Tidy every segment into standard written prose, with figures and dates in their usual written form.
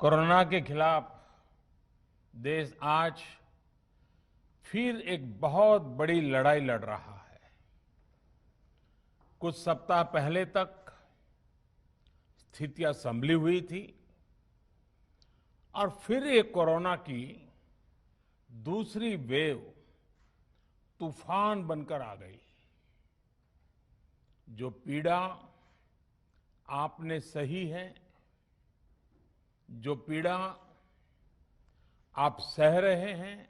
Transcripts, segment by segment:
Corona के खिलाफ देश आज फिर एक बहुत बड़ी लड़ाई लड़ रहा है। कुछ सप्ताह पहले तक स्थितियां संभली हुई थी और फिर एक कोरोना की दूसरी वेव तूफान बनकर आ गई। जो पीड़ा आपने सही है, जो पीड़ा आप सह रहे हैं,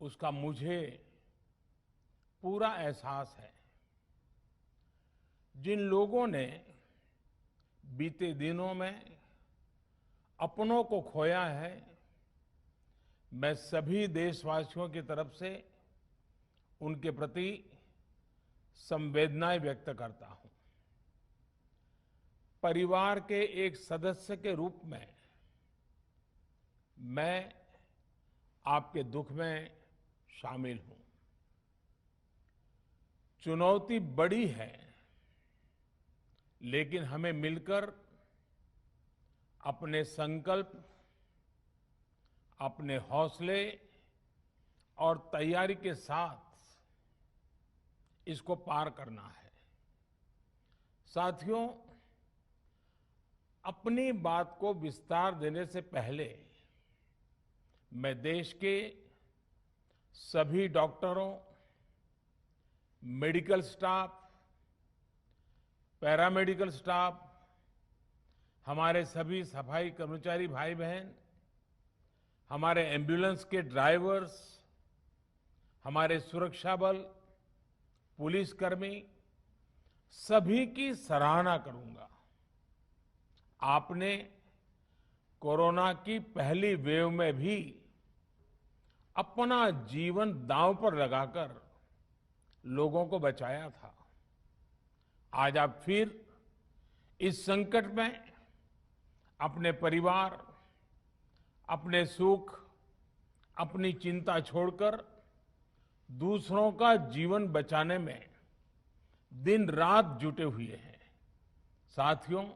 उसका मुझे पूरा एहसास है। जिन लोगों ने बीते दिनों में अपनों को खोया है, मैं सभी देशवासियों की तरफ से उनके प्रति संवेदनाएं व्यक्त करता हूं। परिवार के एक सदस्य के रूप में मैं आपके दुख में शामिल हूं। चुनौती बड़ी है, लेकिन हमें मिलकर अपने संकल्प, अपने हौसले और तैयारी के साथ इसको पार करना है। साथियों, अपनी बात को विस्तार देने से पहले मैं देश के सभी डॉक्टरों, मेडिकल स्टाफ, पैरामेडिकल स्टाफ, हमारे सभी सफाई कर्मचारी भाई बहन, हमारे एम्बुलेंस के ड्राइवर्स, हमारे सुरक्षा बल, पुलिसकर्मी, सभी की सराहना करूंगा। आपने कोरोना की पहली वेव में भी अपना जीवन दांव पर लगाकर लोगों को बचाया था। आज आप फिर इस संकट में अपने परिवार, अपने सुख, अपनी चिंता छोड़कर दूसरों का जीवन बचाने में दिन रात जुटे हुए हैं। साथियों,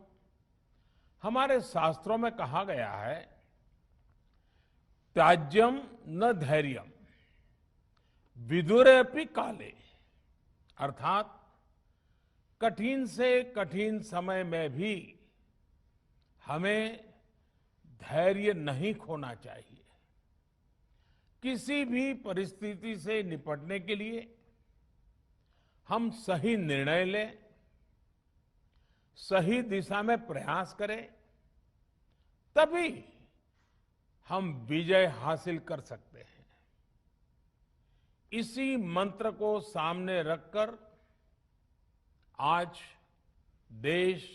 हमारे शास्त्रों में कहा गया है, त्याज्यम न धैर्यम विदुरेऽपि काले, अर्थात कठिन से कठिन समय में भी हमें धैर्य नहीं खोना चाहिए। किसी भी परिस्थिति से निपटने के लिए हम सही निर्णय लें, सही दिशा में प्रयास करें, तभी हम विजय हासिल कर सकते हैं। इसी मंत्र को सामने रखकर आज देश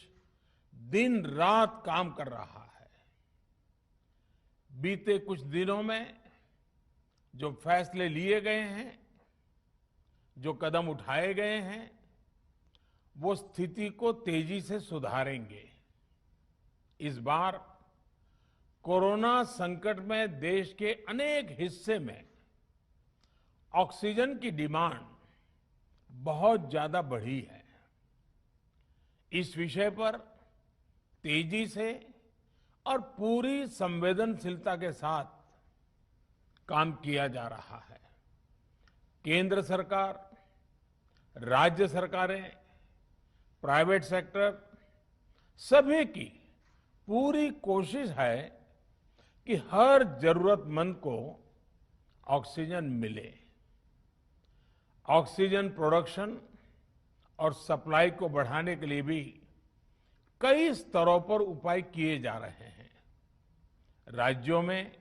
दिन रात काम कर रहा है। बीते कुछ दिनों में जो फैसले लिए गए हैं, जो कदम उठाए गए हैं, वो स्थिति को तेजी से सुधारेंगे। इस बार कोरोना संकट में देश के अनेक हिस्से में ऑक्सीजन की डिमांड बहुत ज्यादा बढ़ी है। इस विषय पर तेजी से और पूरी संवेदनशीलता के साथ काम किया जा रहा है। केंद्र सरकार, राज्य सरकारें, प्राइवेट सेक्टर, सभी की पूरी कोशिश है कि हर जरूरतमंद को ऑक्सीजन मिले। ऑक्सीजन प्रोडक्शन और सप्लाई को बढ़ाने के लिए भी कई स्तरों पर उपाय किए जा रहे हैं। राज्यों में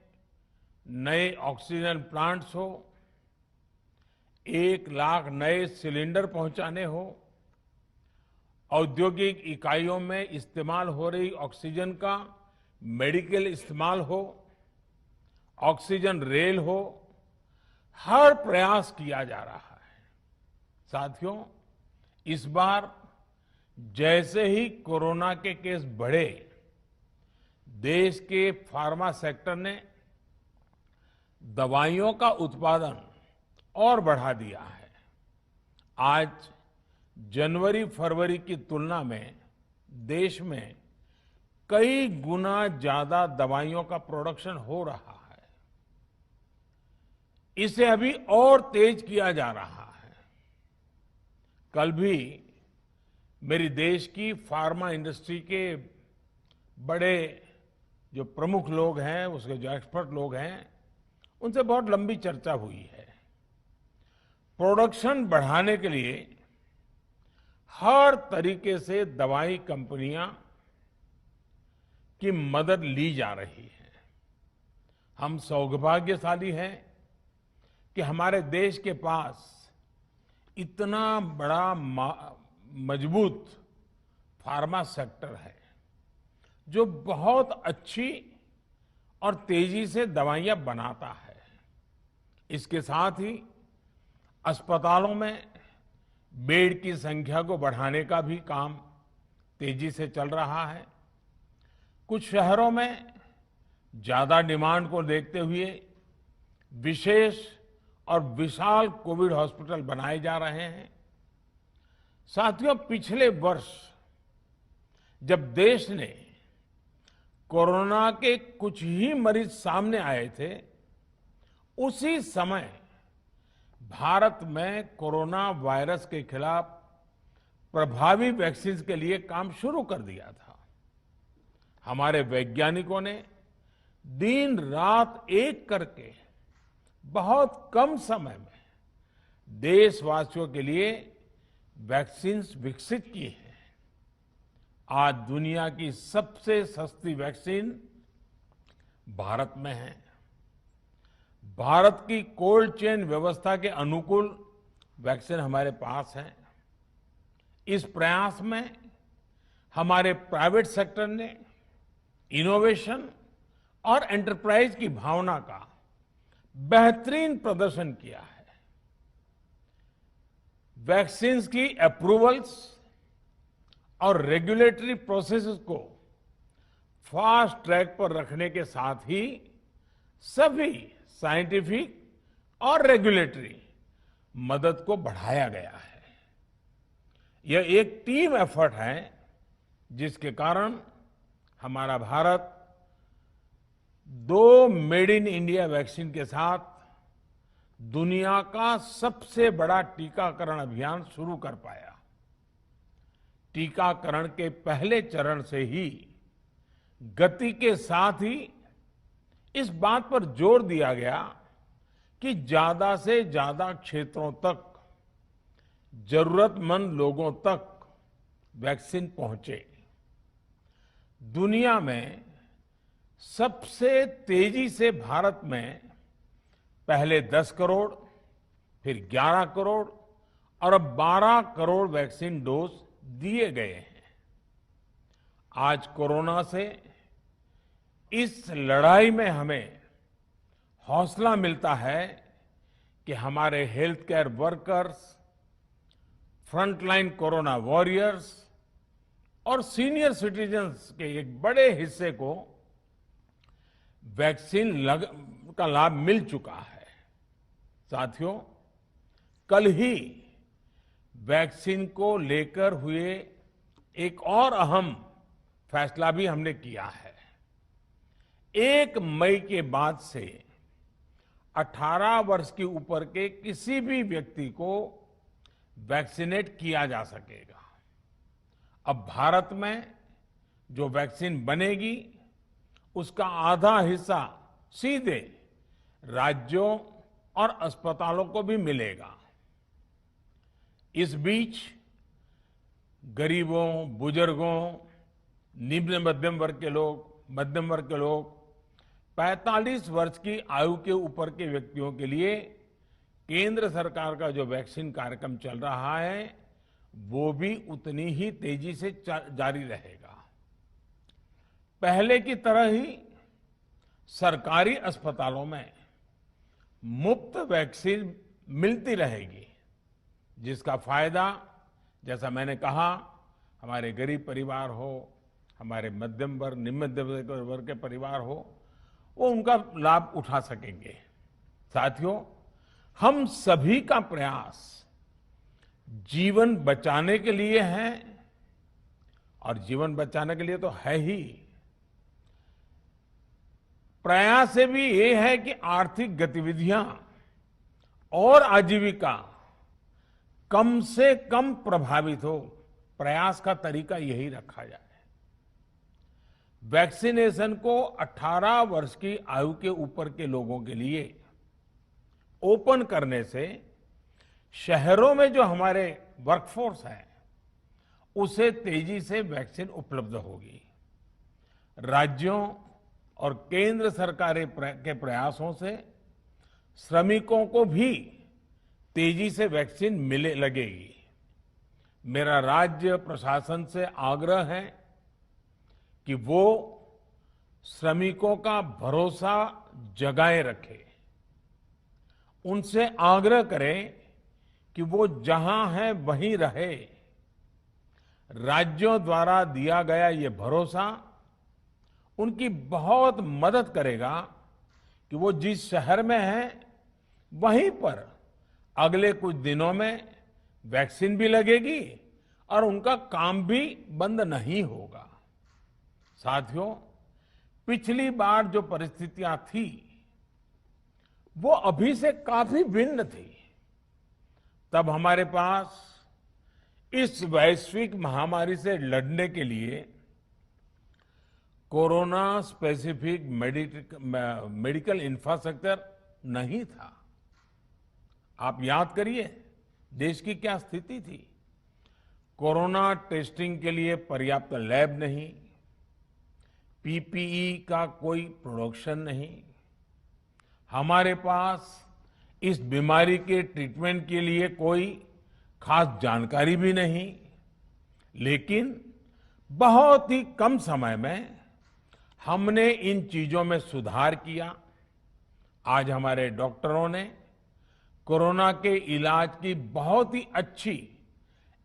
नए ऑक्सीजन प्लांट्स हो, 1 लाख नए सिलेंडर पहुंचाने हो, औद्योगिक इकाइयों में इस्तेमाल हो रही ऑक्सीजन का मेडिकल इस्तेमाल हो, ऑक्सीजन रेल हो, हर प्रयास किया जा रहा है। साथियों, इस बार जैसे ही कोरोना के केस बढ़े, देश के फार्मा सेक्टर ने दवाइयों का उत्पादन और बढ़ा दिया है। आज जनवरी फरवरी की तुलना में देश में कई गुना ज्यादा दवाइयों का प्रोडक्शन हो रहा है। इसे अभी और तेज किया जा रहा है। कल भी मेरी देश की फार्मा इंडस्ट्री के बड़े जो प्रमुख लोग हैं, उसके जो एक्सपर्ट लोग हैं, उनसे बहुत लंबी चर्चा हुई है। प्रोडक्शन बढ़ाने के लिए हर तरीके से दवाई कंपनियां की मदद ली जा रही है। हम सौभाग्यशाली हैं कि हमारे देश के पास इतना बड़ा मजबूत फार्मा सेक्टर है जो बहुत अच्छी और तेजी से दवाइयां बनाता है। इसके साथ ही अस्पतालों में बेड की संख्या को बढ़ाने का भी काम तेजी से चल रहा है। कुछ शहरों में ज्यादा डिमांड को देखते हुए विशेष और विशाल कोविड हॉस्पिटल बनाए जा रहे हैं। साथियों, पिछले वर्ष जब देश ने कोरोना के कुछ ही मरीज सामने आए थे, उसी समय भारत में कोरोना वायरस के खिलाफ प्रभावी वैक्सीन के लिए काम शुरू कर दिया था। हमारे वैज्ञानिकों ने दिन रात एक करके बहुत कम समय में देशवासियों के लिए वैक्सीन विकसित की है। आज दुनिया की सबसे सस्ती वैक्सीन भारत में है। भारत की कोल्ड चेन व्यवस्था के अनुकूल वैक्सीन हमारे पास है। इस प्रयास में हमारे प्राइवेट सेक्टर ने इनोवेशन और एंटरप्राइज की भावना का बेहतरीन प्रदर्शन किया है। वैक्सीन की अप्रूवल्स और रेगुलेटरी प्रोसेसेस को फास्ट ट्रैक पर रखने के साथ ही सभी साइंटिफिक और रेगुलेटरी मदद को बढ़ाया गया है। यह एक टीम एफर्ट है जिसके कारण हमारा Bharat 2 made in India vaccine के साथ दुनिया का सबसे बड़ा टीकाकरण अभियान शुरू कर पाया। टीकाकरण के पहले चरण से ही गति के साथ ही इस बात पर जोर दिया गया कि ज्यादा से ज्यादा क्षेत्रों तक, जरूरतमंद लोगों तक वैक्सीन पहुंचे। दुनिया में सबसे तेजी से भारत में पहले 10 करोड़, फिर 11 करोड़ और अब 12 करोड़ वैक्सीन डोज दिए गए हैं। आज कोरोना से इस लड़ाई में हमें हौसला मिलता है कि हमारे health care workers, frontline corona warriors और सीनियर सिटीजन्स के एक बड़े हिस्से को वैक्सीन का लाभ मिल चुका है। साथियों, कल ही वैक्सीन को लेकर हुए एक और अहम फैसला भी हमने किया है। 1 मई के बाद से 18 वर्ष के ऊपर के किसी भी व्यक्ति को वैक्सीनेट किया जा सकेगा। अब भारत में जो वैक्सीन बनेगी उसका आधा हिस्सा सीधे राज्यों और अस्पतालों को भी मिलेगा। इस बीच गरीबों, बुजुर्गों, निम्न मध्यम वर्ग के लोग, 45 वर्ष की आयु के ऊपर के व्यक्तियों के लिए केंद्र सरकार का जो वैक्सीन कार्यक्रम चल रहा है वो भी उतनी ही तेजी से जारी रहेगा। पहले की तरह ही सरकारी अस्पतालों में मुफ्त वैक्सीन मिलती रहेगी, जिसका फायदा, जैसा मैंने कहा, हमारे गरीब परिवार हो, हमारे मध्यम वर्ग, निम्न मध्यम वर्ग के परिवार हो, वो उनका लाभ उठा सकेंगे। साथियों, हम सभी का प्रयास जीवन बचाने के लिए है और जीवन बचाने के लिए तो है ही, प्रयास से भी ये है कि आर्थिक गतिविधियां और आजीविका कम से कम प्रभावित हो। प्रयास का तरीका यही रखा जाए। वैक्सीनेशन को 18 वर्ष की आयु के ऊपर के लोगों के लिए ओपन करने से शहरों में जो हमारे वर्कफोर्स है उसे तेजी से वैक्सीन उपलब्ध होगी। राज्यों और केंद्र सरकार के प्रयासों से श्रमिकों को भी तेजी से वैक्सीन मिले लगेगी। मेरा राज्य प्रशासन से आग्रह है कि वो श्रमिकों का भरोसा जगाए रखे। उनसे आग्रह करें कि वो जहां है वहीं रहे। राज्यों द्वारा दिया गया ये भरोसा उनकी बहुत मदद करेगा कि वो जिस शहर में हैं वहीं पर अगले कुछ दिनों में वैक्सीन भी लगेगी और उनका काम भी बंद नहीं होगा। साथियों, पिछली बार जो परिस्थितियां थी वो अभी से काफी भिन्न थी। तब हमारे पास इस वैश्विक महामारी से लड़ने के लिए कोरोना स्पेसिफिक मेडिकल इंफ्रास्ट्रक्चर नहीं था। आप याद करिए देश की क्या स्थिति थी। कोरोना टेस्टिंग के लिए पर्याप्त लैब नहीं, पीपीई का कोई प्रोडक्शन नहीं, हमारे पास इस बीमारी के ट्रीटमेंट के लिए कोई खास जानकारी भी नहीं। लेकिन बहुत ही कम समय में हमने इन चीजों में सुधार किया। आज हमारे डॉक्टरों ने कोरोना के इलाज की बहुत ही अच्छी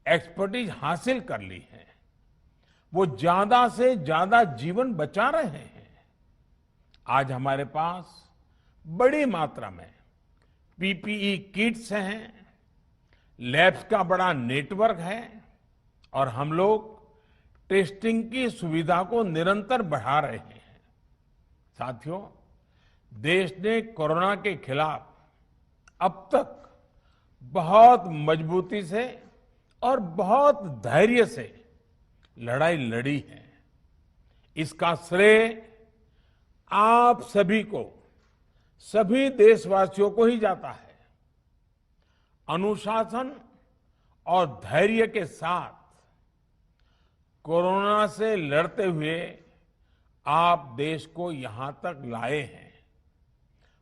एक्सपर्टीज हासिल कर ली है। वो ज्यादा से ज्यादा जीवन बचा रहे हैं। आज हमारे पास बड़ी मात्रा में पीपीई किट्स हैं, लैब्स का बड़ा नेटवर्क है और हम लोग टेस्टिंग की सुविधा को निरंतर बढ़ा रहे हैं। साथियों, देश ने कोरोना के खिलाफ अब तक बहुत मजबूती से और बहुत धैर्य से लड़ाई लड़ी है। इसका श्रेय आप सभी को, सभी देशवासियों को ही जाता है। अनुशासन और धैर्य के साथ कोरोना से लड़ते हुए आप देश को यहां तक लाए हैं।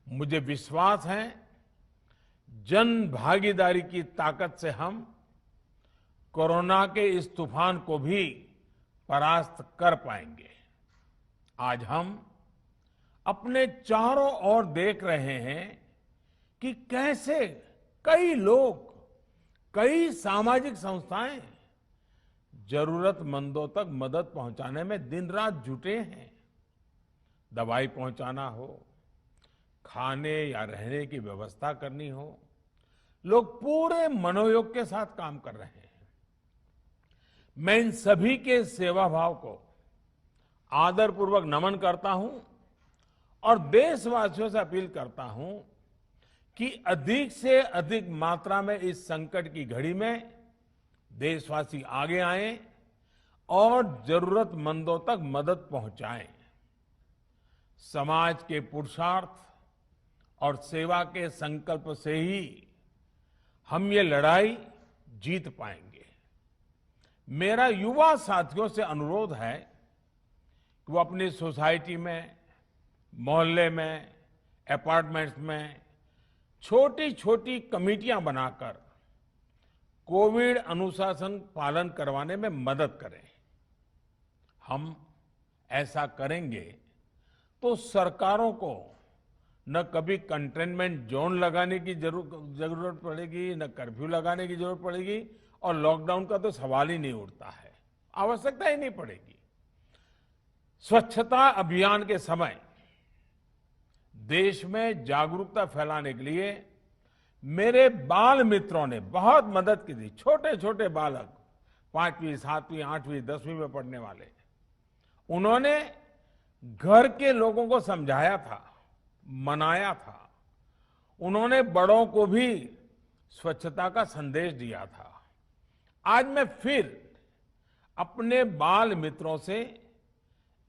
मुझे विश्वास है जन भागीदारी की ताकत से हम कोरोना के इस तूफान को भी परास्त कर पाएंगे। आज हम अपने चारों ओर देख रहे हैं कि कैसे कई लोग, कई सामाजिक संस्थाएं जरूरतमंदों तक मदद पहुंचाने में दिन रात जुटे हैं। दवाई पहुंचाना हो, खाने या रहने की व्यवस्था करनी हो, लोग पूरे मनोयोग के साथ काम कर रहे हैं। मैं इन सभी के सेवा भाव को आदरपूर्वक नमन करता हूं और देशवासियों से अपील करता हूं कि अधिक से अधिक मात्रा में इस संकट की घड़ी में देशवासी आगे आएं और जरूरतमंदों तक मदद पहुंचाएं। समाज के पुरुषार्थ और सेवा के संकल्प से ही हम ये लड़ाई जीत पाएंगे। मेरा युवा साथियों से अनुरोध है कि वो अपनी सोसाइटी में, मोहल्ले में, अपार्टमेंट्स में छोटी छोटी कमेटियां बनाकर कोविड अनुशासन पालन करवाने में मदद करें। हम ऐसा करेंगे तो सरकारों को न कभी कंटेनमेंट जोन लगाने की जरूरत पड़ेगी, न कर्फ्यू लगाने की जरूरत पड़ेगी और लॉकडाउन का तो सवाल ही नहीं उठता है, आवश्यकता ही नहीं पड़ेगी। स्वच्छता अभियान के समय देश में जागरूकता फैलाने के लिए मेरे बाल मित्रों ने बहुत मदद की थी। छोटे छोटे बालक 5वीं, 7वीं, 8वीं, 10वीं में पढ़ने वाले, उन्होंने घर के लोगों को समझाया था, मनाया था। उन्होंने बड़ों को भी स्वच्छता का संदेश दिया था। आज मैं फिर अपने बाल मित्रों से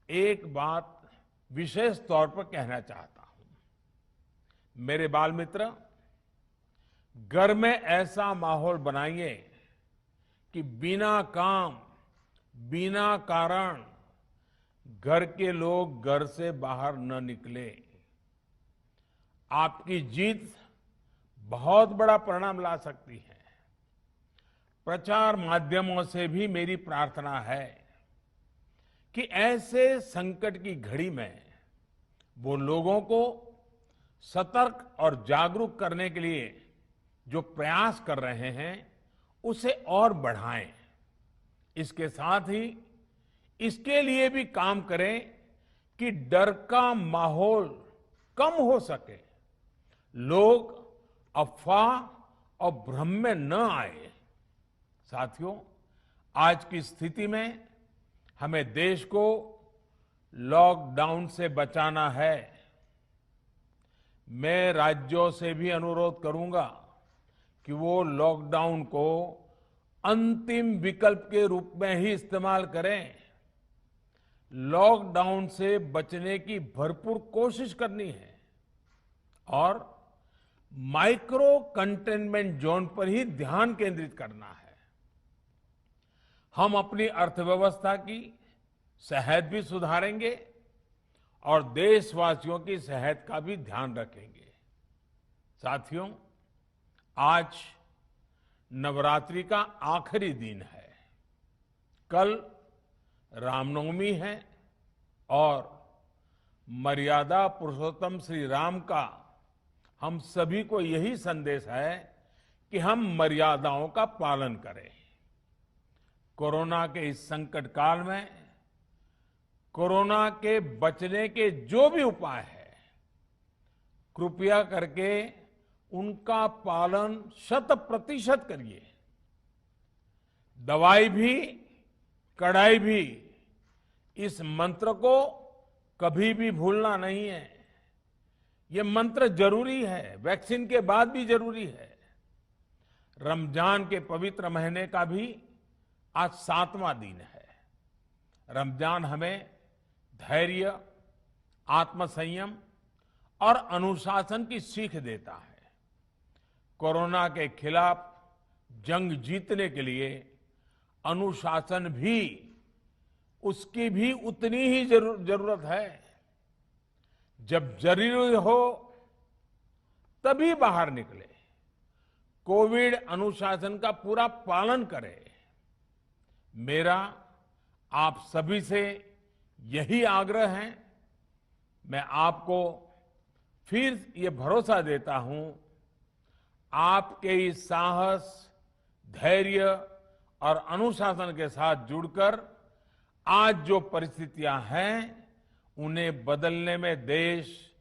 एक बात विशेष तौर पर कहना चाहता हूं। मेरे बाल मित्र, घर में ऐसा माहौल बनाइए कि बिना काम, बिना कारण घर के लोग घर से बाहर न निकले। आपकी जीत बहुत बड़ा परिणाम ला सकती है। प्रचार माध्यमों से भी मेरी प्रार्थना है कि ऐसे संकट की घड़ी में वो लोगों को सतर्क और जागरूक करने के लिए जो प्रयास कर रहे हैं उसे और बढ़ाएं। इसके साथ ही इसके लिए भी काम करें कि डर का माहौल कम हो सके, लोग अफवाह और भ्रम में न आए। साथियों, आज की स्थिति में हमें देश को लॉकडाउन से बचाना है। मैं राज्यों से भी अनुरोध करूंगा कि वो लॉकडाउन को अंतिम विकल्प के रूप में ही इस्तेमाल करें। लॉकडाउन से बचने की भरपूर कोशिश करनी है और माइक्रो कंटेनमेंट जोन पर ही ध्यान केंद्रित करना है। हम अपनी अर्थव्यवस्था की सेहत भी सुधारेंगे और देशवासियों की सेहत का भी ध्यान रखेंगे। साथियों, आज नवरात्रि का आखिरी दिन है। कल रामनवमी है और मर्यादा पुरुषोत्तम श्री राम का हम सभी को यही संदेश है कि हम मर्यादाओं का पालन करें। कोरोना के इस संकट काल में कोरोना के बचने के जो भी उपाय है, कृपया करके उनका पालन 100% करिए। दवाई भी, कड़ाई भी, इस मंत्र को कभी भी भूलना नहीं है। ये मंत्र जरूरी है, वैक्सीन के बाद भी जरूरी है। रमजान के पवित्र महीने का भी आज 7वां दिन है। रमजान हमें धैर्य, आत्मसंयम और अनुशासन की सीख देता है। कोरोना के खिलाफ जंग जीतने के लिए अनुशासन भी, उसकी भी उतनी ही जरूरत है। जब जरूरी हो तभी बाहर निकले। कोविड अनुशासन का पूरा पालन करें। मेरा आप सभी से यही आग्रह है। मैं आपको फिर ये भरोसा देता हूं, आपके इस साहस, धैर्य और अनुशासन के साथ जुड़कर आज जो परिस्थितियां हैं उन्हें बदलने में देश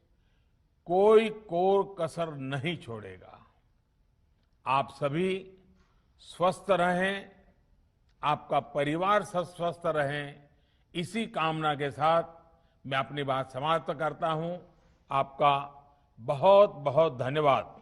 कोई कोर कसर नहीं छोड़ेगा। आप सभी स्वस्थ रहें, आपका परिवार स्वस्थ रहे, इसी कामना के साथ मैं अपनी बात समाप्त करता हूं। आपका बहुत बहुत धन्यवाद।